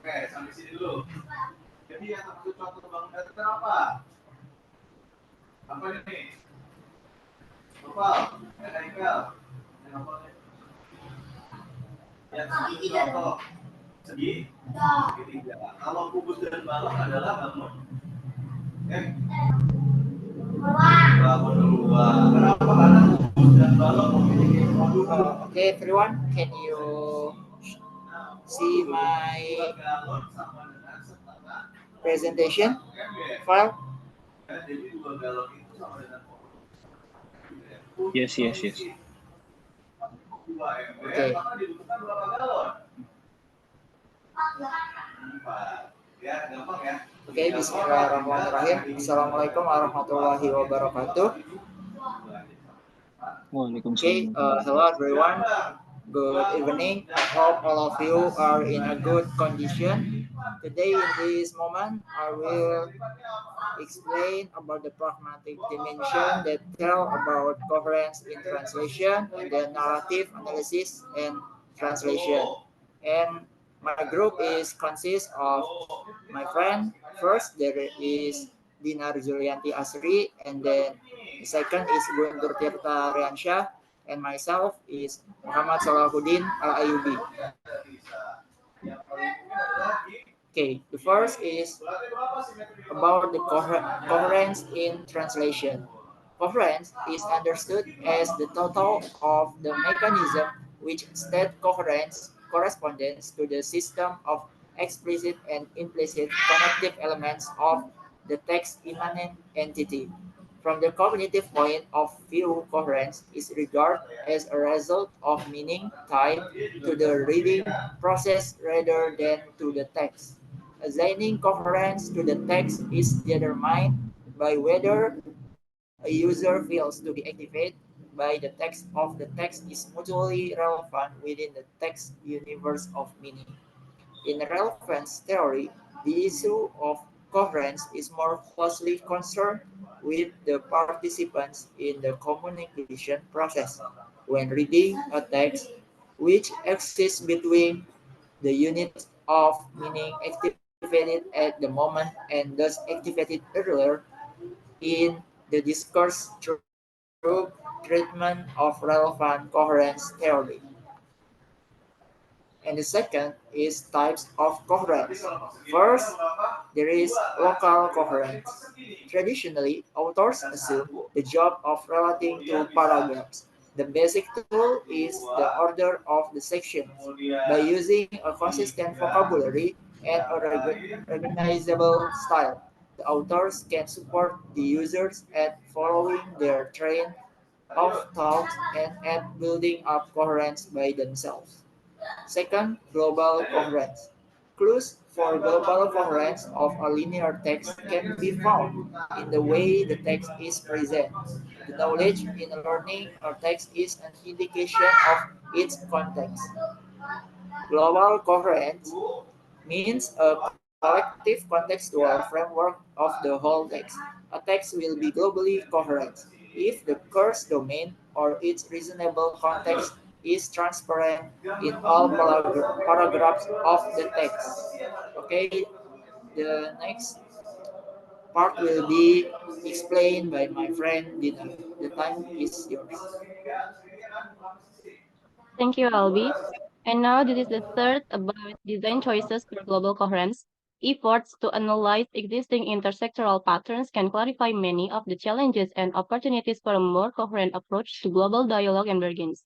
Oke, sampai sini dulu. Jadi yang termasuk contoh bangun datar apa? Apa ini? Opal, ada ikan. Yang segi contoh segi segitiga. Kalau kubus dan balok adalah bangun. Bangun dua. Kenapa? Karena kubus dan balok memiliki produk. Okay, everyone, can you see my presentation file? Yes. Okay. Okay, bismillahirrahmanirrahim. Assalamualaikum warahmatullahi wabarakatuh. Okay, hello everyone. Good evening. I hope all of you are in a good condition. Today in this moment, I will explain about the pragmatic dimension that tell about coherence in translation and then narrative analysis and translation. And my group is consists of my friend. First, there is Dinar Julianti Asri, and then the second is Guntur Tirta Riansyah, and myself is Muhammad Salahuddin Al-Ayubi. Okay, the first is about the coherence in translation. Coherence is understood as the total of the mechanism which state coherence corresponds to the system of explicit and implicit connective elements of the text immanent entity. From the cognitive point of view, coherence is regarded as a result of meaning tied to the reading process rather than to the text. Assigning coherence to the text is determined by whether a user feels to be activated by the text of the text is mutually relevant within the text universe of meaning. In relevance theory, the issue of coherence is more closely concerned with the participants in the communication process when reading a text which exists between the units of meaning activated at the moment and thus activated earlier in the discourse through treatment of relevant coherence theory. And the second is types of coherence. First, there is local coherence. Traditionally, authors assume the job of relating to paragraphs. The basic tool is the order of the sections. By using a consistent vocabulary and a recognizable style, the authors can support the users at following their train of thought and at building up coherence by themselves. Second, global coherence. Clues for global coherence of a linear text can be found in the way the text is presented. The knowledge in learning a text is an indication of its context. Global coherence means a collective contextual framework of the whole text. A text will be globally coherent if the course domain or its reasonable context is transparent in all paragraphs of the text. Okay, the next part will be explained by my friend Dina. The time is yours. Thank you, Albi. And now this is the third about design choices for global coherence. Efforts to analyze existing intersectoral patterns can clarify many of the challenges and opportunities for a more coherent approach to global dialogue and bargains.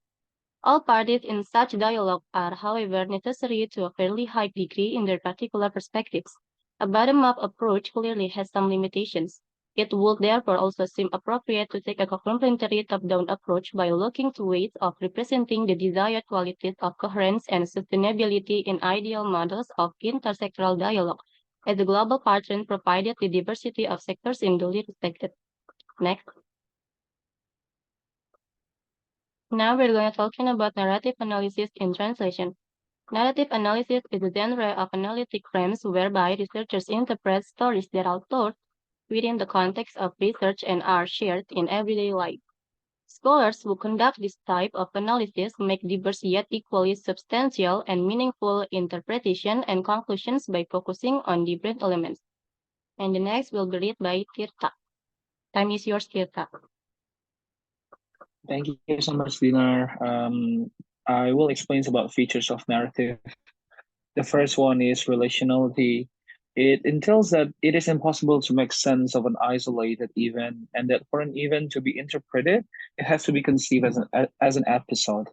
All parties in such dialogue are, however, necessary to a fairly high degree in their particular perspectives. A bottom-up approach clearly has some limitations. It would therefore also seem appropriate to take a complementary top-down approach by looking to ways of representing the desired qualities of coherence and sustainability in ideal models of intersectoral dialogue, as the global pattern provided the diversity of sectors in duly respected. Next. Now we're going to talking about narrative analysis in translation. Narrative analysis is a genre of analytic frames whereby researchers interpret stories that are told within the context of research and are shared in everyday life. Scholars who conduct this type of analysis make diverse yet equally substantial and meaningful interpretation and conclusions by focusing on different elements. And the next will be read by Tirta. Time is yours, Tirta. Thank you so much, Dinar. I will explain about features of narrative. The first one is relationality. It entails that it is impossible to make sense of an isolated event, and that for an event to be interpreted, it has to be conceived as an episode,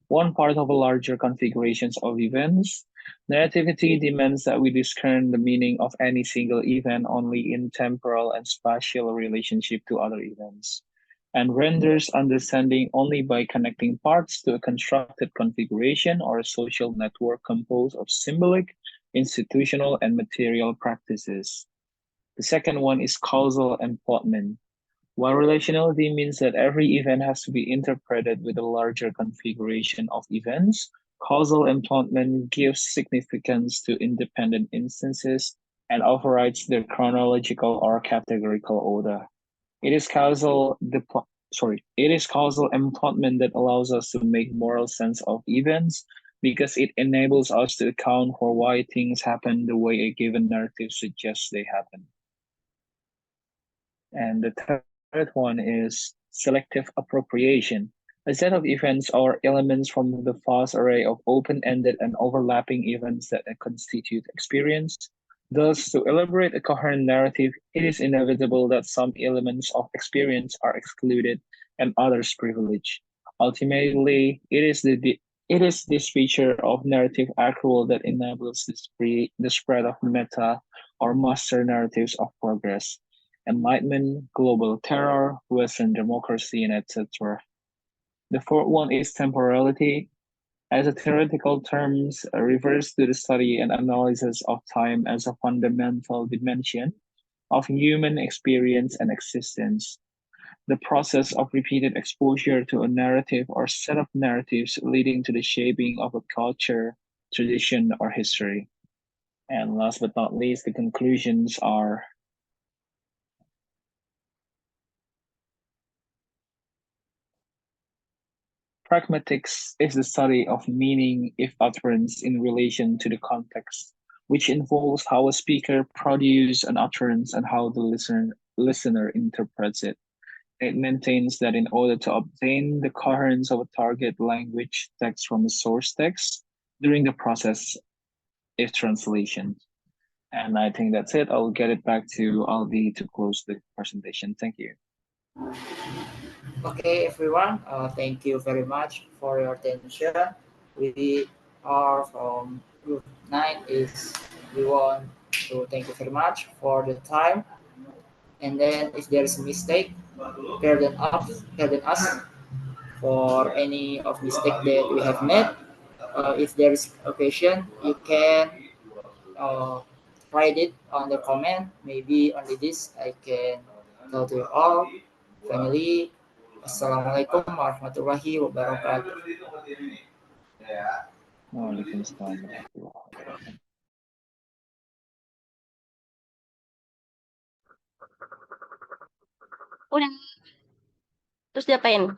one part of a larger configurations of events. Narrativity demands that we discern the meaning of any single event only in temporal and spatial relationship to other events, and renders understanding only by connecting parts to a constructed configuration or a social network composed of symbolic, institutional, and material practices. The second one is causal emplotment. While relationality means that every event has to be interpreted with a larger configuration of events, causal emplotment gives significance to independent instances and overrides their chronological or categorical order. It is it is causal emplotment that allows us to make moral sense of events because it enables us to account for why things happen the way a given narrative suggests they happen. And the third one is selective appropriation. A set of events or elements from the vast array of open-ended and overlapping events that constitute experience. Thus, to elaborate a coherent narrative, it is inevitable that some elements of experience are excluded and others privileged. Ultimately, it is this feature of narrative accrual that enables the spread of meta or master narratives of progress, enlightenment, global terror, Western democracy, and etc. The fourth one is temporality. As a theoretical term, refers to the study and analysis of time as a fundamental dimension of human experience and existence. The process of repeated exposure to a narrative or set of narratives leading to the shaping of a culture, tradition, or history. And last but not least, the conclusions are pragmatics is the study of meaning if utterance in relation to the context, which involves how a speaker produces an utterance and how the listener interprets it. It maintains that in order to obtain the coherence of a target language text from a source text during the process is translation. And I think that's it. I'll get it back to Aldi to close the presentation. Thank you. Okay, everyone. Thank you very much for your attention. We are from Group 9. We want to thank you very much for the time. And then if there is a mistake, pardon us for any of mistake that we have made. If there is a question, you can write it on the comment. Maybe only this I can tell to you all. Finally, Assalamualaikum warahmatullahi wabarakatuh. Waalaikumsalam warahmatullahi wabarakatuh. Udah. Terus diapain?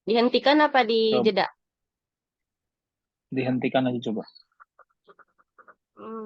Dihentikan apa Coba. dijeda? Dihentikan aja coba.